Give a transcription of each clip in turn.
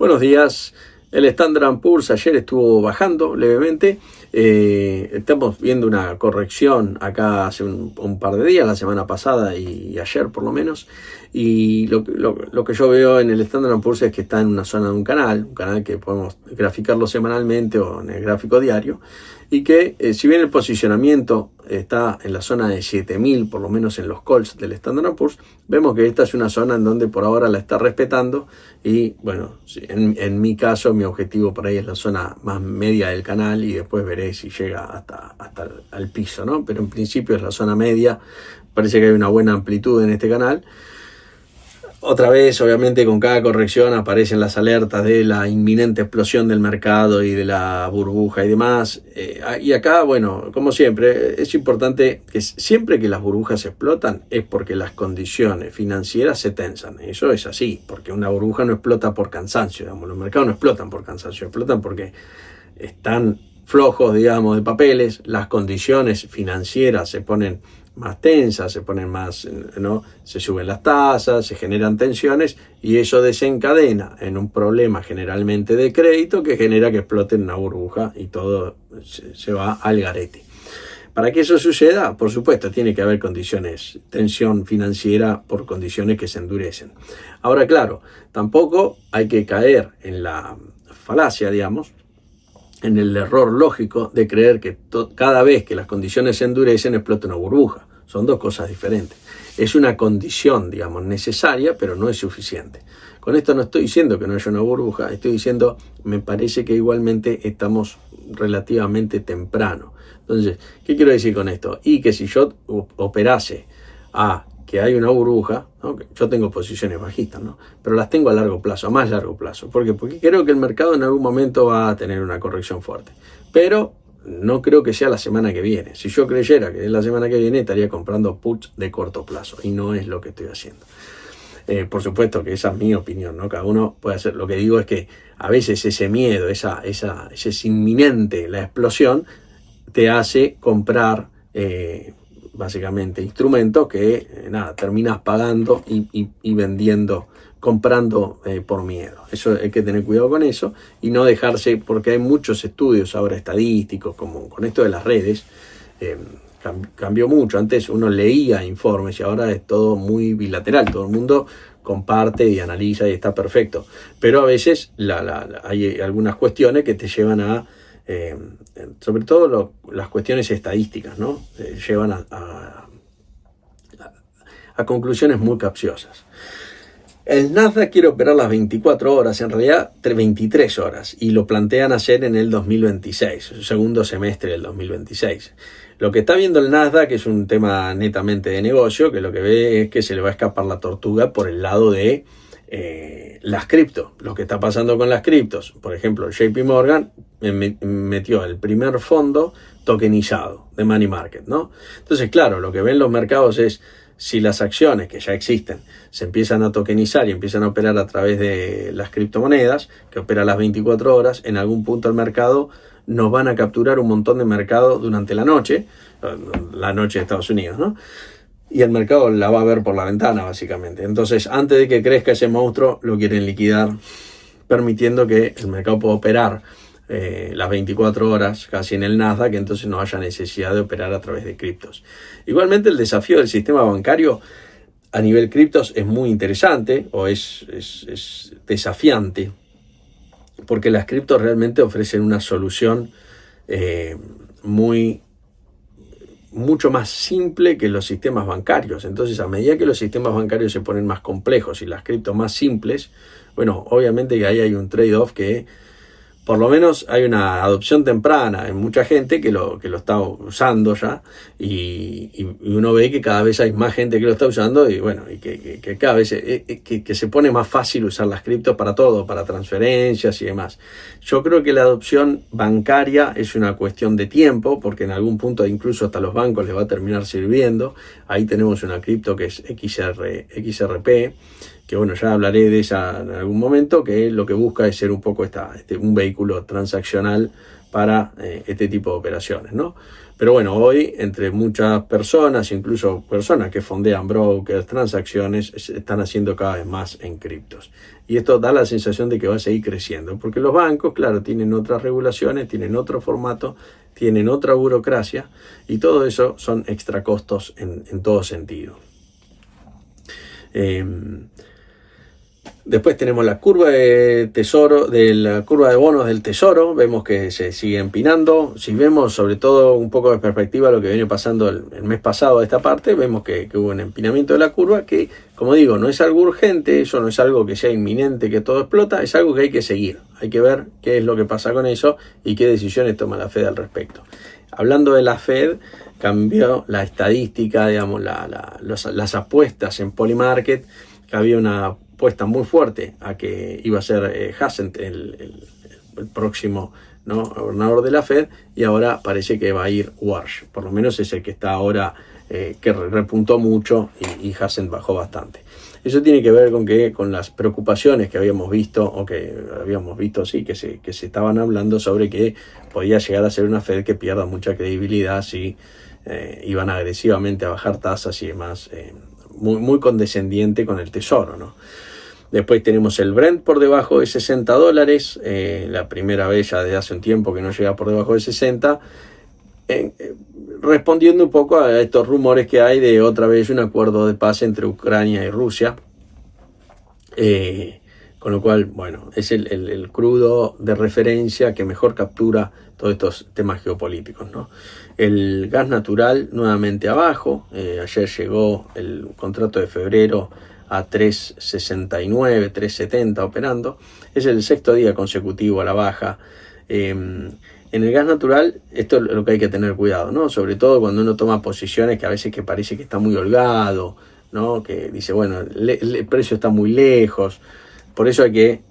Buenos días. El Standard & Poor's ayer estuvo bajando levemente. Estamos viendo una corrección acá hace un par de días, la semana pasada y ayer por lo menos. Y lo que yo veo en el Standard & Poor's es que está en una zona de un canal que podemos graficarlo semanalmente o en el gráfico diario. Y que si bien el posicionamiento está en la zona de 7000, por lo menos en los calls del Standard & Poor's, vemos que esta es una zona en donde por ahora la está respetando. Y bueno, en mi caso, mi objetivo por ahí es la zona más media del canal y después veré si llega hasta el piso, ¿no? Pero en principio es la zona media. Parece que hay una buena amplitud en este canal. Otra vez, obviamente, con cada corrección aparecen las alertas de la inminente explosión del mercado y de la burbuja y demás. Y acá, bueno, como siempre, es importante que siempre que las burbujas explotan es porque las condiciones financieras se tensan. Eso es así, porque una burbuja no explota por cansancio, digamos. Los mercados no explotan por cansancio, explotan porque están flojos, digamos, de papeles, las condiciones financieras se ponen más tensas, se ponen más, ¿no? Se suben las tasas, se generan tensiones y eso desencadena en un problema generalmente de crédito que genera que explote una burbuja y todo se va al garete. Para que eso suceda, por supuesto, tiene que haber condiciones, tensión financiera por condiciones que se endurecen. Ahora, claro, tampoco hay que caer en la falacia, digamos, en el error lógico de creer que cada vez que las condiciones se endurecen explota una burbuja. Son dos cosas diferentes. Es una condición, digamos, necesaria, pero no es suficiente. Con esto no estoy diciendo que no haya una burbuja, estoy diciendo, me parece que igualmente estamos relativamente temprano. Entonces, ¿qué quiero decir con esto? Y que si yo operase que hay una burbuja, ¿no? Yo tengo posiciones bajistas, ¿no? Pero las tengo a largo plazo, a más largo plazo. ¿Por qué? Porque creo que el mercado en algún momento va a tener una corrección fuerte. Pero no creo que sea la semana que viene. Si yo creyera que es la semana que viene, estaría comprando puts de corto plazo. Y no es lo que estoy haciendo. Por supuesto que esa es mi opinión, ¿no? Cada uno puede hacer. Lo que digo es que a veces ese miedo, ese es inminente, la explosión, te hace comprar básicamente instrumentos que terminas pagando y vendiendo, comprando por miedo. Eso hay que tener cuidado con eso y no dejarse, porque hay muchos estudios ahora estadísticos, como con esto de las redes, cambió mucho. Antes uno leía informes y ahora es todo muy bilateral, todo el mundo comparte y analiza y está perfecto, pero a veces hay algunas cuestiones que te llevan a sobre todo las cuestiones estadísticas, ¿no? Llevan a conclusiones muy capciosas. El Nasdaq quiere operar las 24 horas, en realidad 23 horas, y lo plantean hacer en el 2026, el segundo semestre del 2026. Lo que está viendo el Nasdaq es un tema netamente de negocio, que lo que ve es que se le va a escapar la tortuga por el lado de las cripto. Lo que está pasando con las criptos, por ejemplo, JP Morgan metió el primer fondo tokenizado de money market, ¿no? Entonces, claro, lo que ven los mercados es si las acciones que ya existen se empiezan a tokenizar y empiezan a operar a través de las criptomonedas, que opera las 24 horas, en algún punto el mercado nos van a capturar un montón de mercado durante la noche de Estados Unidos, ¿no? Y el mercado la va a ver por la ventana, básicamente. Entonces, antes de que crezca ese monstruo, lo quieren liquidar, permitiendo que el mercado pueda operar las 24 horas casi en el Nasdaq, que entonces no haya necesidad de operar a través de criptos. Igualmente, el desafío del sistema bancario a nivel criptos es muy interesante, o es desafiante, porque las criptos realmente ofrecen una solución mucho más simple que los sistemas bancarios. Entonces, a medida que los sistemas bancarios se ponen más complejos y las criptos más simples, bueno, obviamente que ahí hay un trade-off que por lo menos hay una adopción temprana en mucha gente que lo está usando ya y uno ve que cada vez hay más gente que lo está usando y bueno, y que cada vez que se pone más fácil usar las criptos para todo, para transferencias y demás. Yo creo que la adopción bancaria es una cuestión de tiempo, porque en algún punto incluso hasta los bancos les va a terminar sirviendo. Ahí tenemos una cripto que es XRP, que bueno, ya hablaré de esa en algún momento, que lo que busca es ser un poco un vehículo transaccional para este tipo de operaciones, ¿no? Pero bueno, hoy entre muchas personas, incluso personas que fondean brokers, transacciones, están haciendo cada vez más en criptos. Y esto da la sensación de que va a seguir creciendo, porque los bancos, claro, tienen otras regulaciones, tienen otro formato, tienen otra burocracia, y todo eso son extra costos en todo sentido. Después tenemos la curva de tesoro, de la curva de bonos del tesoro, vemos que se sigue empinando. Si vemos sobre todo un poco de perspectiva lo que viene pasando el mes pasado de esta parte, vemos que hubo un empinamiento de la curva que, como digo, no es algo urgente, eso no es algo que sea inminente, que todo explota, es algo que hay que seguir. Hay que ver qué es lo que pasa con eso y qué decisiones toma la Fed al respecto. Hablando de la Fed, cambió la estadística, digamos, las apuestas en Polymarket, que había una apuesta muy fuerte a que iba a ser Hassett el próximo, ¿no?, gobernador de la Fed, y ahora parece que va a ir Warsh, por lo menos es el que está ahora, que repuntó mucho y Hassett bajó bastante. Eso tiene que ver con las preocupaciones que habíamos visto, sí, que se estaban hablando sobre que podía llegar a ser una Fed que pierda mucha credibilidad si iban agresivamente a bajar tasas y demás, muy condescendiente con el tesoro, ¿no? Después tenemos el Brent por debajo de $60, la primera vez ya desde hace un tiempo que no llega por debajo de 60, respondiendo un poco a estos rumores que hay de otra vez un acuerdo de paz entre Ucrania y Rusia, con lo cual, bueno, es el crudo de referencia que mejor captura todos estos temas geopolíticos, ¿no? El gas natural nuevamente abajo, ayer llegó el contrato de febrero a 3.69, 3.70 operando, es el sexto día consecutivo a la baja. En el gas natural, esto es lo que hay que tener cuidado, ¿no? Sobre todo cuando uno toma posiciones que a veces que parece que está muy holgado, ¿no? Que dice, bueno, el precio está muy lejos, por eso hay que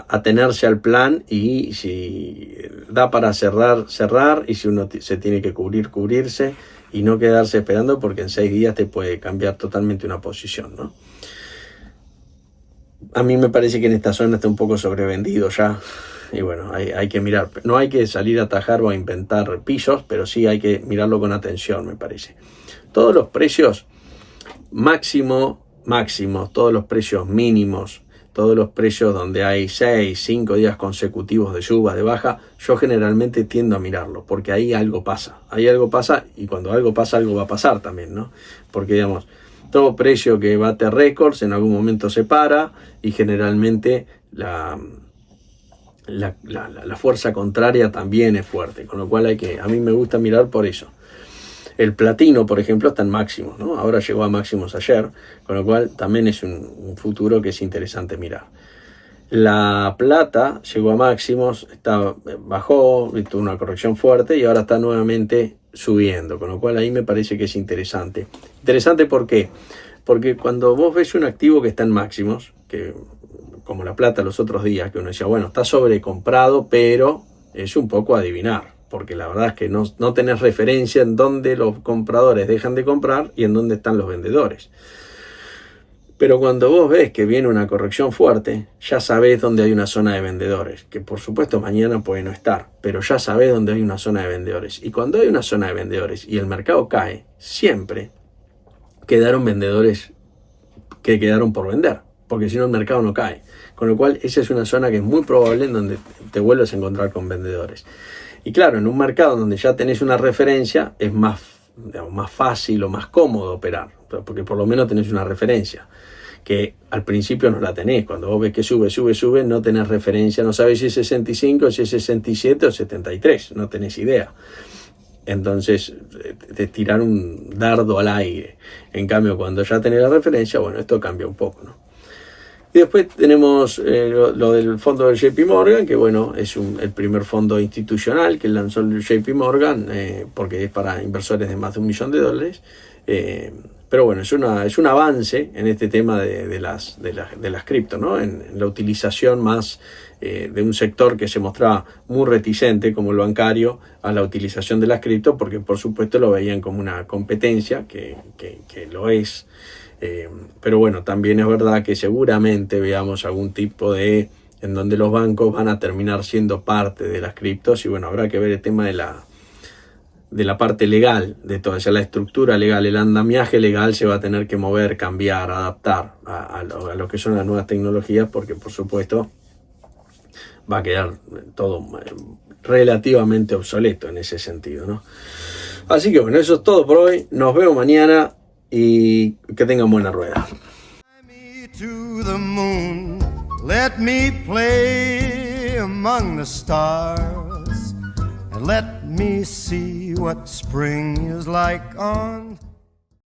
atenerse al plan y si da para cerrar, y si uno se tiene que cubrirse y no quedarse esperando porque en 6 días te puede cambiar totalmente una posición, ¿no? A mí me parece que en esta zona está un poco sobrevendido ya. Y bueno, hay que mirar. No hay que salir a atajar o a inventar pisos, pero sí hay que mirarlo con atención, me parece. Todos los precios máximos, todos los precios mínimos, todos los precios donde hay 6, 5 días consecutivos de suba, de baja, yo generalmente tiendo a mirarlo, porque ahí algo pasa. Y cuando algo pasa, algo va a pasar también, ¿no? Porque, digamos, todo precio que bate récords en algún momento se para y generalmente la fuerza contraria también es fuerte, con lo cual a mí me gusta mirar por eso. El platino, por ejemplo, está en máximos, ¿no? Ahora llegó a máximos ayer, con lo cual también es un futuro que es interesante mirar. La plata llegó a máximos, bajó, tuvo una corrección fuerte y ahora está nuevamente subiendo, con lo cual ahí me parece que es interesante. Interesante, ¿por qué? Porque cuando vos ves un activo que está en máximos, que como la plata los otros días, que uno decía, bueno, está sobrecomprado, pero es un poco adivinar, porque la verdad es que no tenés referencia en dónde los compradores dejan de comprar y en dónde están los vendedores. Pero cuando vos ves que viene una corrección fuerte, ya sabés dónde hay una zona de vendedores, que por supuesto mañana puede no estar, pero ya sabés dónde hay una zona de vendedores. Y cuando hay una zona de vendedores y el mercado cae, siempre quedaron vendedores que quedaron por vender, porque si no el mercado no cae. Con lo cual esa es una zona que es muy probable en donde te vuelves a encontrar con vendedores. Y claro, en un mercado donde ya tenés una referencia, es más fácil o más cómodo operar, porque por lo menos tenés una referencia, que al principio no la tenés. Cuando vos ves que sube, no tenés referencia, no sabés si es 65, si es 67 o 73, no tenés idea. Entonces te tirar un dardo al aire. En cambio, cuando ya tenés la referencia, bueno, esto cambia un poco, ¿no? Y después tenemos lo del fondo del JP Morgan, que bueno, es el primer fondo institucional que lanzó el JP Morgan, porque es para inversores de más de $1 millón. Pero bueno, es un avance en este tema de las cripto, ¿no? En la utilización más de un sector que se mostraba muy reticente, como el bancario, a la utilización de las cripto, porque por supuesto lo veían como una competencia, que lo es. Pero bueno, también es verdad que seguramente veamos algún tipo de en donde los bancos van a terminar siendo parte de las criptos, y bueno, habrá que ver el tema de la parte legal de todo, o sea, la estructura legal, el andamiaje legal se va a tener que mover, cambiar, adaptar a lo que son las nuevas tecnologías, porque por supuesto va a quedar todo relativamente obsoleto en ese sentido, ¿no? Así que bueno, eso es todo por hoy. Nos vemos mañana y que tengan buena rueda. Let me play among the stars and let me see what spring is like on